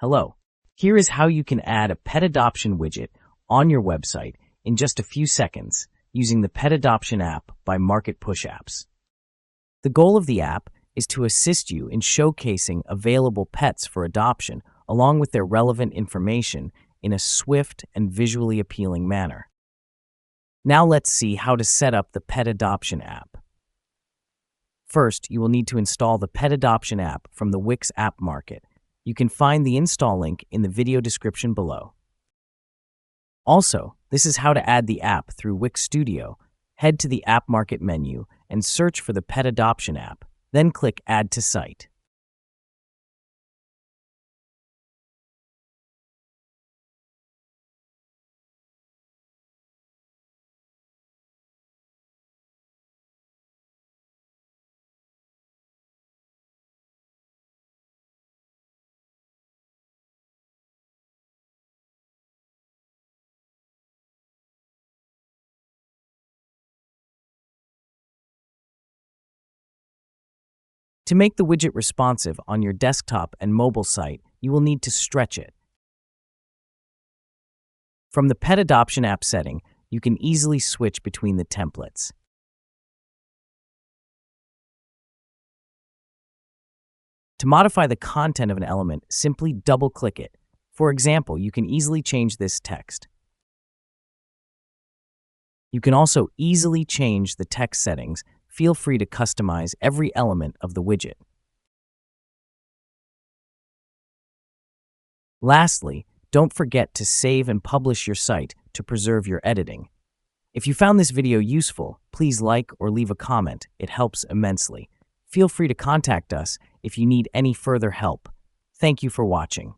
Hello. Here is how you can add a pet adoption widget on your website in just a few seconds using the Pet Adoption app by Market Push Apps. The goal of the app is to assist you in showcasing available pets for adoption along with their relevant information in a swift and visually appealing manner. Now let's see how to set up the Pet Adoption app. First, you will need to install the Pet Adoption app from the Wix App Market. You can find the install link in the video description below. Also, this is how to add the app through Wix Studio. Head to the App Market menu and search for the Pet Adoption app, then click Add to Site. To make the widget responsive on your desktop and mobile site, you will need to stretch it. From the Pet Adoption app setting, you can easily switch between the templates. To modify the content of an element, simply double-click it. For example, you can easily change this text. You can also easily change the text settings. Feel free to customize every element of the widget. Lastly, don't forget to save and publish your site to preserve your editing. If you found this video useful, please like or leave a comment. It helps immensely. Feel free to contact us if you need any further help. Thank you for watching.